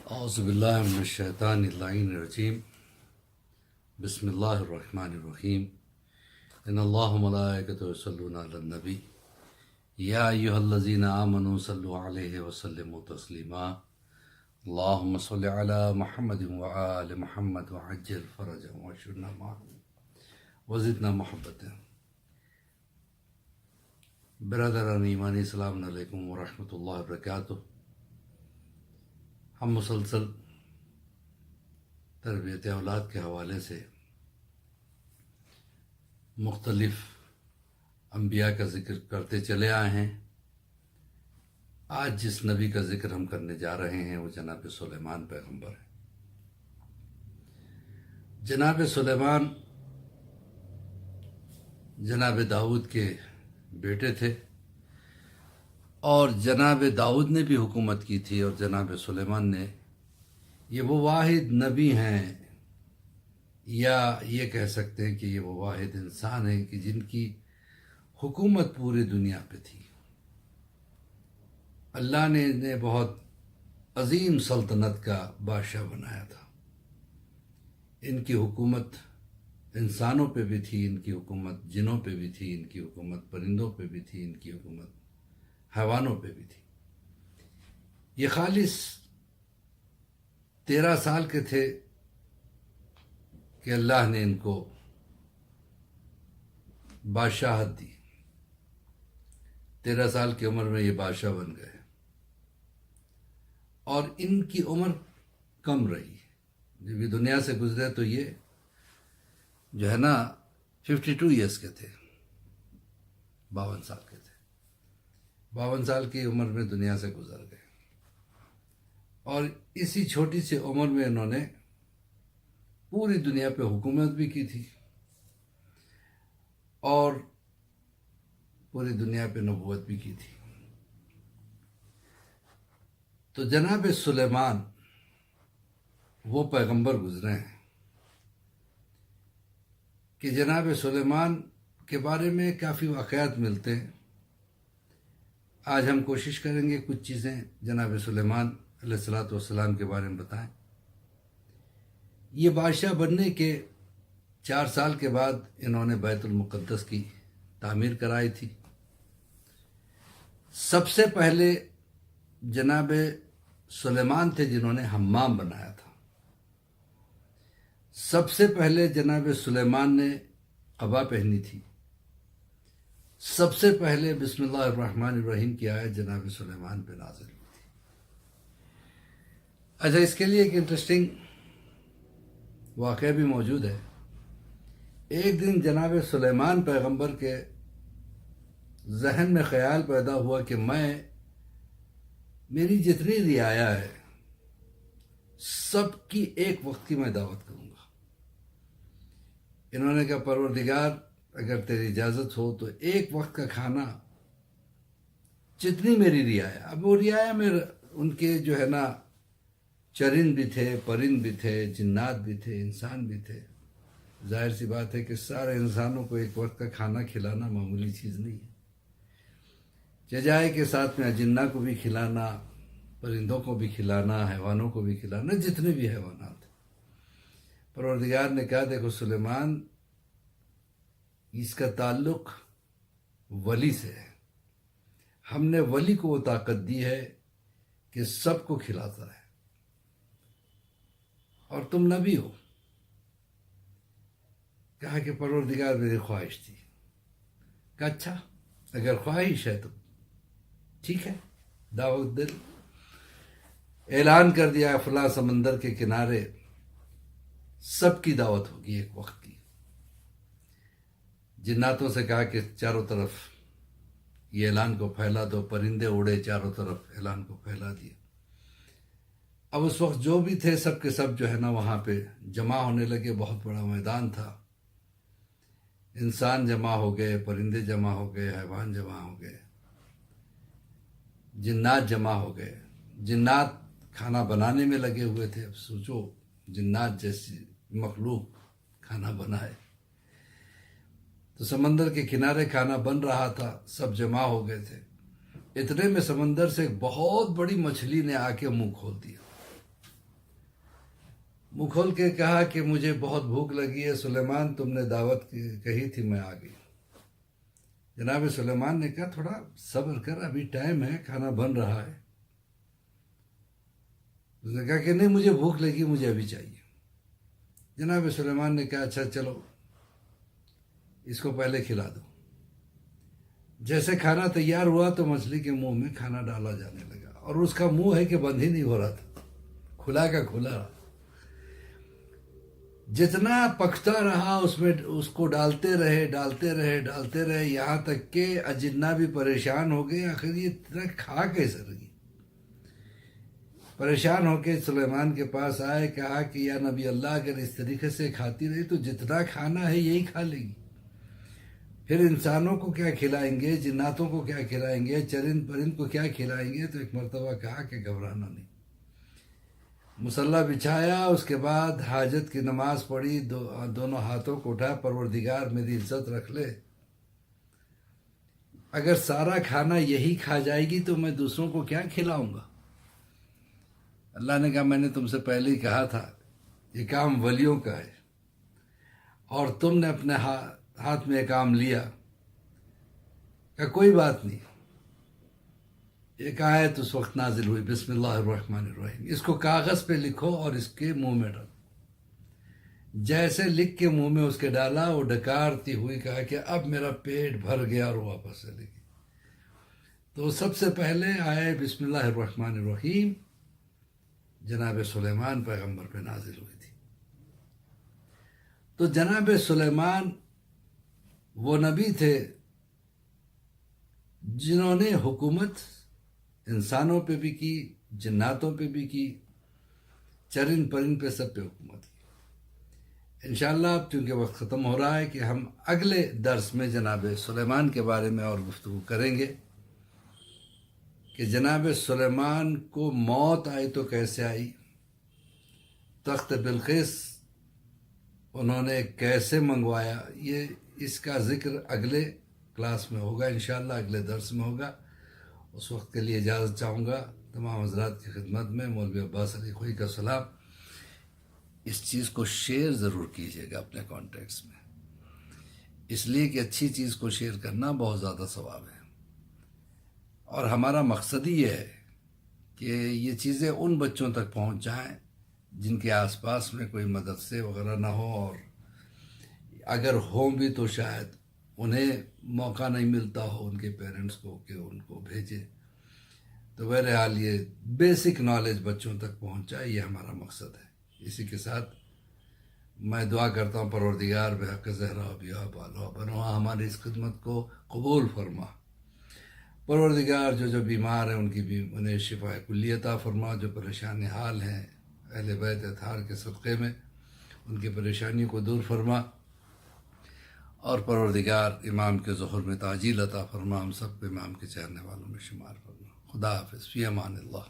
اعوذ باللہ من الشیطان اللعین الرجیم بسم اللہ الرحمن الرحیم ان اللہ ملائکتہ یصلون علی النبی یا ایہا الذین آمنوا صلوا علیہ وسلموا تسلیما اللہم صل علی محمد وآل محمد وعجل فرجهم واشرنا معهم وزدنا محبتا۔ برادران ایمانی، السلام علیکم ورحمۃ اللہ وبرکاتہ۔ ہم مسلسل تربیت اولاد کے حوالے سے مختلف انبیاء کا ذکر کرتے چلے آئے ہیں۔ آج جس نبی کا ذکر ہم کرنے جا رہے ہیں وہ جناب سلیمان پیغمبر ہیں۔ جناب سلیمان جناب داؤد کے بیٹے تھے، اور جناب داؤد نے بھی حکومت کی تھی، اور جناب سلیمان نے، یہ وہ واحد نبی ہیں، یا یہ کہہ سکتے ہیں کہ یہ وہ واحد انسان ہیں کہ جن کی حکومت پوری دنیا پہ تھی۔ اللہ نے انہیں بہت عظیم سلطنت کا بادشاہ بنایا تھا۔ ان کی حکومت انسانوں پہ بھی تھی، ان کی حکومت جنوں پہ بھی تھی، ان کی حکومت پرندوں پہ بھی تھی، ان کی حکومت حیوانوں پہ بھی تھی۔ یہ خالص 13 سال کے تھے کہ اللہ نے ان کو بادشاہت دی۔ 13 سال کی عمر میں یہ بادشاہ بن گئے، اور ان کی عمر کم رہی۔ جب یہ دنیا سے گزرے تو یہ جو ہے نا 52 ایئرس کے تھے، 52 سال کے تھے۔ 52 سال کی عمر میں دنیا سے گزر گئے، اور اسی چھوٹی سی عمر میں انہوں نے پوری دنیا پہ حکومت بھی کی تھی، اور پوری دنیا پہ نبوت بھی کی تھی۔ تو جناب سلیمان وہ پیغمبر گزرے ہیں کہ جناب سلیمان کے بارے میں کافی واقعات ملتے ہیں۔ آج ہم کوشش کریں گے کچھ چیزیں جناب سلیمان علیہ السلام کے بارے میں بتائیں۔ یہ بادشاہ بننے کے 4 سال کے بعد انہوں نے بیت المقدس کی تعمیر کرائی تھی۔ سب سے پہلے جناب سلیمان تھے جنہوں نے حمام بنایا تھا۔ سب سے پہلے جناب سلیمان نے قبا پہنی تھی۔ سب سے پہلے بسم اللہ الرحمن الرحیم کی آیت جناب سلیمان پہ نازل ہوئی تھی۔ اچھا، اس کے لیے ایک انٹرسٹنگ واقعہ بھی موجود ہے۔ ایک دن جناب سلیمان پیغمبر کے ذہن میں خیال پیدا ہوا کہ میری جتنی رعایا ہے سب کی ایک وقت کی میں دعوت کروں گا۔ انہوں نے کہا پروردگار، اگر تیری اجازت ہو تو ایک وقت کا کھانا جتنی میری رعایا، اب وہ رعایا میں ان کے جو ہے نا چرند بھی تھے، پرند بھی تھے، جنات بھی تھے، انسان بھی تھے۔ ظاہر سی بات ہے کہ سارے انسانوں کو ایک وقت کا کھانا کھلانا معمولی چیز نہیں ہے۔ ججائے کے ساتھ میں اجنہ کو بھی کھلانا، پرندوں کو بھی کھلانا، حیوانوں کو بھی کھلانا، جتنے بھی حیوانات۔ پروردگار نے کہا دیکھو سلیمان، اس کا تعلق ولی سے ہے۔ ہم نے ولی کو وہ طاقت دی ہے کہ سب کو کھلاتا ہے، اور تم نبی ہو۔ کہا کہ پروردگار میری خواہش تھی۔ کہا اچھا، اگر خواہش ہے تو ٹھیک ہے، دعوت دے۔ اعلان کر دیا فلاں سمندر کے کنارے سب کی دعوت ہوگی ایک وقت کی۔ جناتوں سے کہا کہ چاروں طرف یہ اعلان کو پھیلا دو۔ پرندے اڑے چاروں طرف، اعلان کو پھیلا دیا۔ اب اس وقت جو بھی تھے سب کے سب جو ہے نا وہاں پہ جمع ہونے لگے۔ بہت بڑا میدان تھا، انسان جمع ہو گئے، پرندے جمع ہو گئے، حیوان جمع ہو گئے، جنات جمع ہو گئے۔ جنات کھانا بنانے میں لگے ہوئے تھے۔ اب سوچو جنات جیسی مخلوق کھانا بنائے۔ تو سمندر کے کنارے کھانا بن رہا تھا، سب جمع ہو گئے تھے۔ اتنے میں سمندر سے ایک بہت بڑی مچھلی نے آ کے منہ کھول دیا۔ منہ کھول کے کہا کہ مجھے بہت بھوک لگی ہے سلیمان، تم نے دعوت کہی تھی، میں آ گئی۔ جناب سلیمان نے کہا تھوڑا صبر کر، ابھی ٹائم ہے، کھانا بن رہا ہے۔ اس نے کہا کہ نہیں، مجھے بھوک لگی، مجھے ابھی چاہیے۔ جناب سلیمان نے کہا اچھا چلو اس کو پہلے کھلا دو۔ جیسے کھانا تیار ہوا تو مچھلی کے منہ میں کھانا ڈالا جانے لگا، اور اس کا منہ ہے کہ بند ہی نہیں ہو رہا تھا، کھلا کا کھلا رہا۔ جتنا پکتا رہا اس میں اس کو ڈالتے رہے یہاں تک کہ اجنہ بھی پریشان ہو گئے، آخر یہ اتنا کھا کیسے رہی۔ پریشان ہو کے سلیمان کے پاس آئے، کہا کہ یا نبی اللہ، اگر اس طریقے سے کھاتی رہی تو جتنا کھانا ہے یہی کھا لے گی، پھر انسانوں کو کیا کھلائیں گے، جناتوں کو کیا کھلائیں گے، چرند پرند کو کیا کھلائیں گے۔ تو ایک مرتبہ کہا کہ گھبرانا نہیں، مصلی بچھایا، اس کے بعد حاجت کی نماز پڑھی، دونوں ہاتھوں کو اٹھا، پروردگار میری عزت رکھ لے، اگر سارا کھانا یہی کھا جائے گی تو میں دوسروں کو کیا کھلاؤں گا۔ اللہ نے کہا میں نے تم سے پہلے ہی کہا تھا یہ کام ولیوں کا ہے، اور تم نے اپنے ہاتھ میں یہ کام لیا۔ کہ کوئی بات نہیں، ایک آیت اس وقت نازل ہوئی، بسم اللہ الرحمن الرحیم، اس کو کاغذ پہ لکھو اور اس کے منہ میں ڈالو۔ جیسے لکھ کے منہ میں اس کے ڈالا، وہ ڈکارتی ہوئی کہا کہ اب میرا پیٹ بھر گیا، اور واپس چلے گی۔ تو سب سے پہلے آئے بسم اللہ الرحمن الرحیم جناب سلیمان پیغمبر پہ نازل ہوئی تھی۔ تو جناب سلیمان وہ نبی تھے جنہوں نے حکومت انسانوں پہ بھی کی، جناتوں پہ بھی کی، چرند پرند پہ سب پہ حکومت کی۔ انشاءاللہ اب چونکہ وقت ختم ہو رہا ہے کہ ہم اگلے درس میں جناب سلیمان کے بارے میں اور گفتگو کریں گے کہ جناب سلیمان کو موت آئی تو کیسے آئی، تخت بلقیس انہوں نے کیسے منگوایا، یہ اس کا ذکر اگلے کلاس میں ہوگا، انشاءاللہ اگلے درس میں ہوگا۔ اس وقت کے لیے اجازت چاہوں گا تمام حضرات کی خدمت میں۔ مولوی عباس علی خوئی کا سلام۔ اس چیز کو شیئر ضرور کیجیے گا اپنے کانٹیکٹس میں، اس لیے کہ اچھی چیز کو شیئر کرنا بہت زیادہ ثواب ہے، اور ہمارا مقصد ہی یہ ہے کہ یہ چیزیں ان بچوں تک پہنچ جائیں جن کے آس پاس میں کوئی مدرسے وغیرہ نہ ہو، اور اگر ہوں بھی تو شاید انہیں موقع نہیں ملتا ہو ان کے پیرنٹس کو کہ ان کو بھیجے۔ تو بہرحال یہ بیسک نالج بچوں تک پہنچائے، یہ ہمارا مقصد ہے۔ اسی کے ساتھ میں دعا کرتا ہوں پروردگار بحق زہرا بیا بالا بنوا ہماری اس خدمت کو قبول فرما۔ پروردگار جو بیمار ہیں انہیں شفا کلی عطا فرما، جو پریشان حال ہیں اہل بیت اطہار کے صدقے میں ان کی پریشانیوں کو دور فرما، اور پروردگار امام کے ظہور میں تعجیل عطا فرما، ہم سب کو امام کے چاہنے والوں میں شمار فرما۔ خدا حافظ، فی امان اللہ۔